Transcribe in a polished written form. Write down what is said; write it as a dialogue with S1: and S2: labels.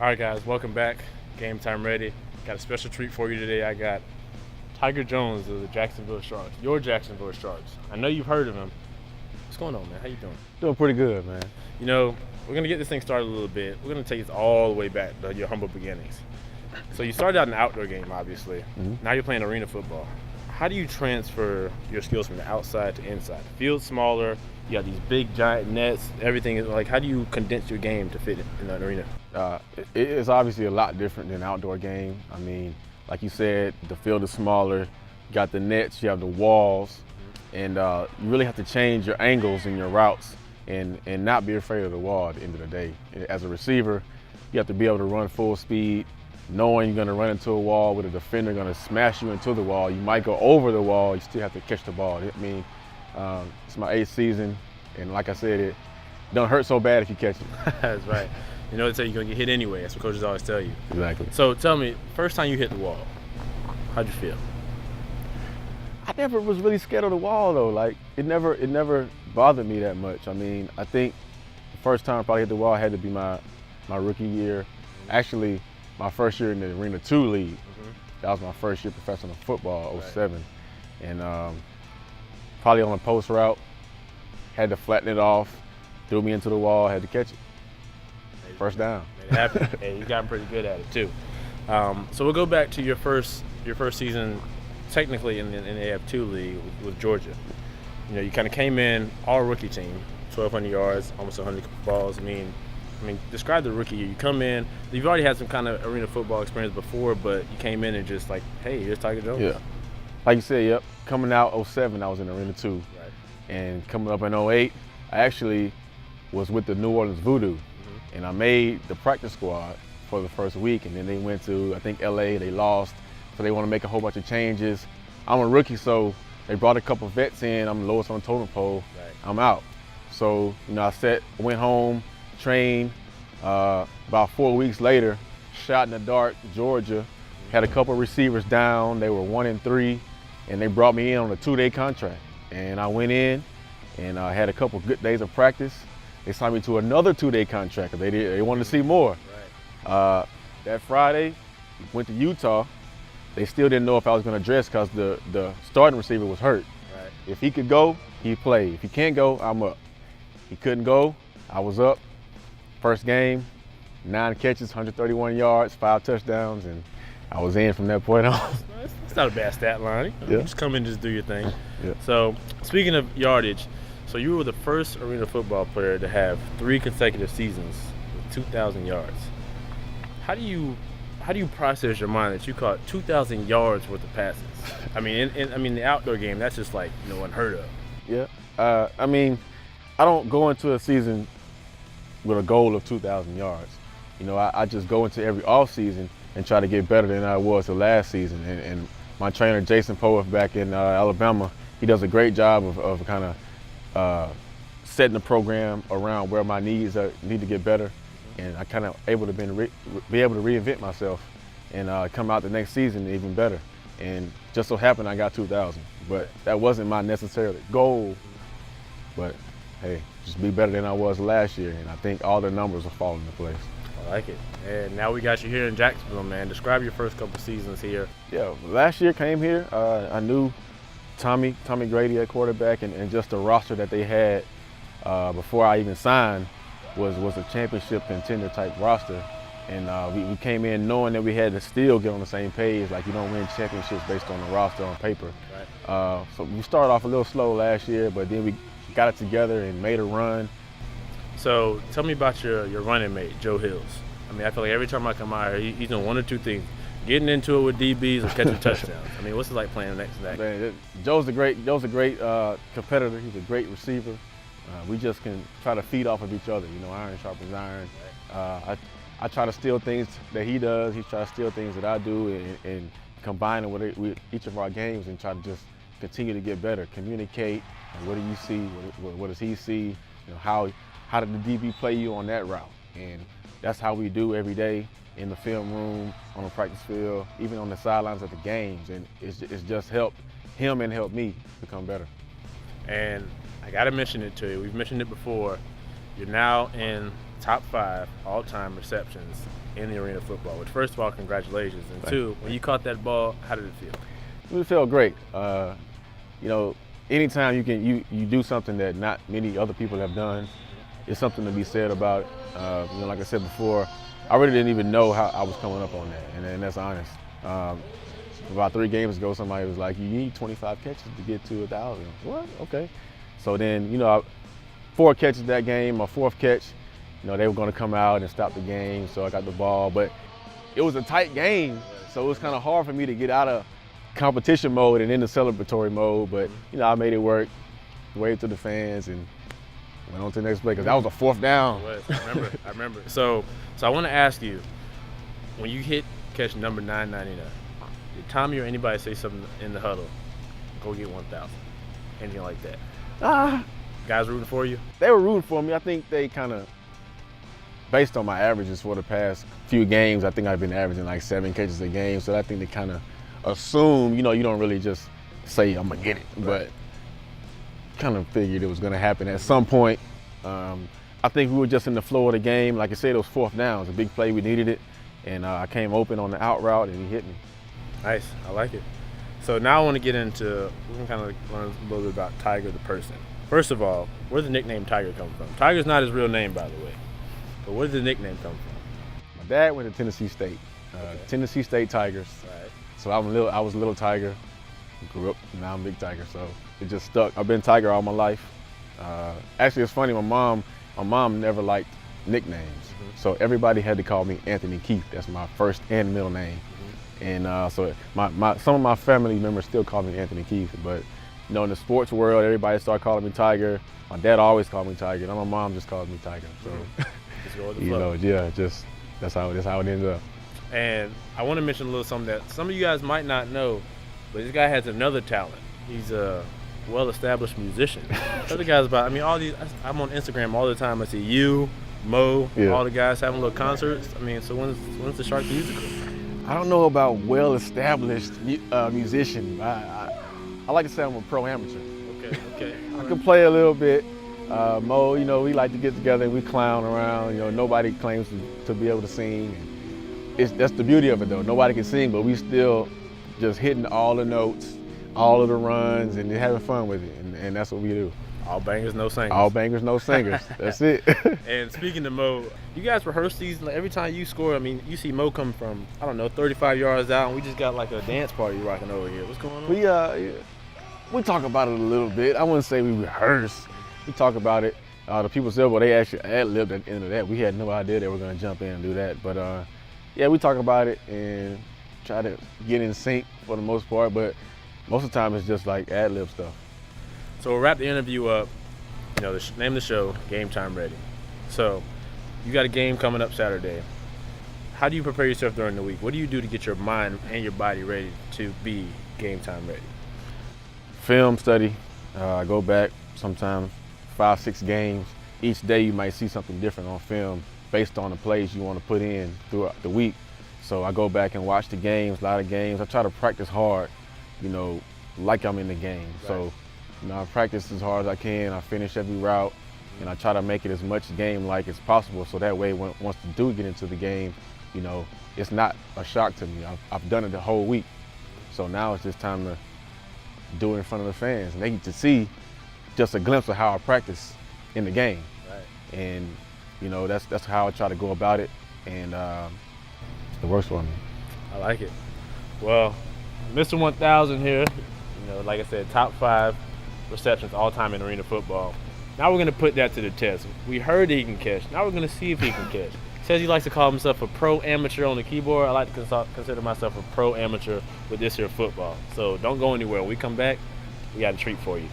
S1: All right, guys, welcome back. Game time ready. Got a special treat for you today. I got Tiger Jones of the Jacksonville Sharks, your Jacksonville Sharks. I know you've heard of him. What's going on, man? How you doing?
S2: Doing pretty good, man.
S1: You know, we're going to get this thing started a little bit. We're going to take it all the way back to your humble beginnings. So you started out in an outdoor game, obviously.
S2: Mm-hmm.
S1: Now you're playing arena football. How do you transfer your skills from the outside to inside? The field's smaller. You got these big, giant nets. Everything is like, how do you condense your game to fit in an arena?
S2: It is obviously a lot different than an outdoor game. I mean, like you said, the field is smaller. You got the nets, you have the walls, and you really have to change your angles and your routes and not be afraid of the wall at the end of the day. As a receiver, you have to be able to run full speed, knowing you're going to run into a wall with a defender going to smash you into the wall. You might go over the wall, you still have to catch the ball. I mean, it's my 8th season, and like I said, it don't hurt so bad if you catch it.
S1: That's right. You know, they say you're going to get hit anyway. That's what coaches always tell you.
S2: Exactly.
S1: So tell me, first time you hit the wall, how'd you feel?
S2: I never was really scared of the wall though. Like it never bothered me that much. I mean, I think the first time I probably hit the wall had to be my rookie year. Actually, my first year in the Arena 2 League. That was my first year professional football, 07. Right. And probably on a post route, had to flatten it off, threw me into the wall, had to catch it. First down.
S1: Made it happen. And you got pretty good at it too. So we'll go back to your first season, technically in the AF2 League with Georgia. You know, you kind of came in all rookie team, 1,200 yards, almost 100 balls. I mean, describe the rookie year. You come in, you've already had some kind of arena football experience before, but you came in and just like, hey, here's Tiger Jones.
S2: Yeah. Like you said, yep. Coming out 07, I was in Arena 2.
S1: Right.
S2: And coming up in 08, I actually was with the New Orleans Voodoo. And I made the practice squad for the first week, and then they went to, I think, LA, they lost, so they want to make a whole bunch of changes. I'm a rookie, so they brought a couple vets in, I'm the lowest on the totem pole, right. I'm out. So, you know, I went home, trained, about 4 weeks later, shot in the dark, Georgia, had a couple receivers down, they were 1-3, and they brought me in on a 2-day contract. And I went in, and I had a couple good days of practice. They signed me to another 2-day contract because they wanted to see more. Right. That Friday, went to Utah. They still didn't know if I was going to dress because the starting receiver was hurt. Right. If he could go, he played. If he can't go, I'm up. He couldn't go, I was up. First game, 9 catches, 131 yards, 5 touchdowns, and I was in from that point on.
S1: It's not a bad stat line. You just come in and just do your thing.
S2: Yeah.
S1: So speaking of yardage, so you were the first arena football player to have 3 consecutive seasons with 2,000 yards. How do you process your mind that you caught 2,000 yards worth of passes? I mean, the outdoor game, that's just like, you know, unheard of.
S2: Yeah. I mean, I don't go into a season with a goal of 2,000 yards. You know, I just go into every off season and try to get better than I was the last season. And my trainer, Jason Poeth, back in Alabama, he does a great job of kind of setting the program around where my needs need to get better, and I kind of able to be able to reinvent myself and come out the next season even better. And just so happened I got 2,000, but that wasn't my necessarily goal. But hey, just be better than I was last year, and I think all the numbers are falling into place.
S1: I like it. And now we got you here in Jacksonville, man. Describe your first couple seasons here.
S2: Yeah, last year came here. I knew Tommy Grady at quarterback, and just the roster that they had before I even signed was a championship contender type roster. And we came in knowing that we had to still get on the same page. Like, you don't win championships based on the roster on paper. Right. So we started off a little slow last year, but then we got it together and made a run.
S1: So tell me about your running mate, Joe Hills. I mean, I feel like every time I come out here, he's doing 1 or 2 things. Getting into it with DBs or catching touchdowns. I mean, what's it like playing next to that?
S2: Man, Joe's a great competitor. He's a great receiver. We just can try to feed off of each other. You know, iron sharpens iron. I try to steal things that he does. He tries to steal things that I do, and combine it with each of our games and try to just continue to get better. Communicate. What do you see? What does he see? You know, how did the DB play you on that route? And that's how we do every day in the film room, on the practice field, even on the sidelines at the games. And it's just helped him and helped me become better.
S1: And I got to mention it to you. We've mentioned it before. You're now in top 5 all-time receptions in the arena football. Which, first of all, congratulations. And two, when you caught that ball, how did it feel?
S2: It felt great. Anytime you do something that not many other people have done, it's something to be said about it. Like I said before, I really didn't even know how I was coming up on that, and that's honest. About 3 games ago, somebody was like, "You need 25 catches to get to 1,000." What? Okay. So then, 4 catches that game. My 4th catch, they were going to come out and stop the game, so I got the ball. But it was a tight game, so it was kind of hard for me to get out of competition mode and into celebratory mode. But I made it work, waved to the fans, and went on to the next play because that was a 4th down.
S1: I remember. So I want to ask you, when you hit catch number 999, did Tommy or anybody say something in the huddle? Go get 1,000. Anything like that? Guys rooting for you?
S2: They were rooting for me. I think they kind of, based on my averages for the past few games, I think I've been averaging like 7 catches a game. So I think they kind of assume, you don't really just say I'm gonna get it, but kind of figured it was gonna happen at some point. I think we were just in the flow of the game. Like I said, it was 4th down. It was a big play. We needed it, and I came open on the out route, and he hit me.
S1: Nice. I like it. So now I want to get into, we can kind of learn a little bit about Tiger the person. First of all, where did the nickname Tiger come from? Tiger's not his real name, by the way. But where did the nickname come from?
S2: My dad went to Tennessee State. Tennessee State Tigers.
S1: Right.
S2: So I was a little Tiger. Grew up, now I'm Big Tiger. So it just stuck. I've been Tiger all my life. Actually, it's funny. My mom never liked nicknames. Mm-hmm. So everybody had to call me Anthony Keith. That's my first and middle name. Mm-hmm. And so some of my family members still call me Anthony Keith. But in the sports world, everybody started calling me Tiger. My dad always called me Tiger. And my mom just calls me Tiger. So
S1: just go with the flow.
S2: Just that's how it ended up.
S1: And I want to mention a little something that some of you guys might not know, but this guy has another talent. He's a well-established musician. Other guys all these, I'm on Instagram all the time. I see you, Mo, all the guys having little concerts. So when's the Shark musical?
S2: I don't know about well-established musician. I like to say I'm a pro amateur.
S1: Okay.
S2: I can play a little bit. Mo, we like to get together and we clown around. Nobody claims to be able to sing. That's the beauty of it, though. Nobody can sing, but we still just hitting all the notes, all of the runs, and having fun with it. And that's what we do.
S1: All bangers, no singers.
S2: All bangers, no singers. That's it.
S1: And speaking of Mo, you guys rehearse these? Like, every time you score, you see Mo come from, 35 yards out, and we just got like a dance party rocking over here. What's going on?
S2: We talk about it a little bit. I wouldn't say we rehearse. We talk about it. The people said, well, they actually ad-libbed at the end of that. We had no idea they were going to jump in and do that. But we talk about it and try to get in sync for the most part. But most of the time, it's just like ad-lib stuff.
S1: So we'll wrap the interview up. The name of the show, Game Time Ready. So you got a game coming up Saturday. How do you prepare yourself during the week? What do you do to get your mind and your body ready to be game time ready?
S2: Film study. I go back sometimes 5-6 games. Each day you might see something different on film based on the plays you want to put in throughout the week. So I go back and watch the games, a lot of games. I try to practice hard, like I'm in the game. Right. So, I practice as hard as I can. I finish every route, and I try to make it as much game-like as possible. So that way, once I do get into the game, it's not a shock to me. I've done it the whole week. So now it's just time to do it in front of the fans, and they get to see just a glimpse of how I practice in the game. Right. And that's how I try to go about it, and it works for me.
S1: I like it. Well, Mr. 1000 here. Like I said, top 5 receptions all time in arena football. Now we're gonna put that to the test. We heard he can catch. Now we're gonna see if he can catch. Says he likes to call himself a pro amateur on the keyboard. I like to consider myself a pro amateur with this here football. So don't go anywhere. When we come back, we got a treat for you.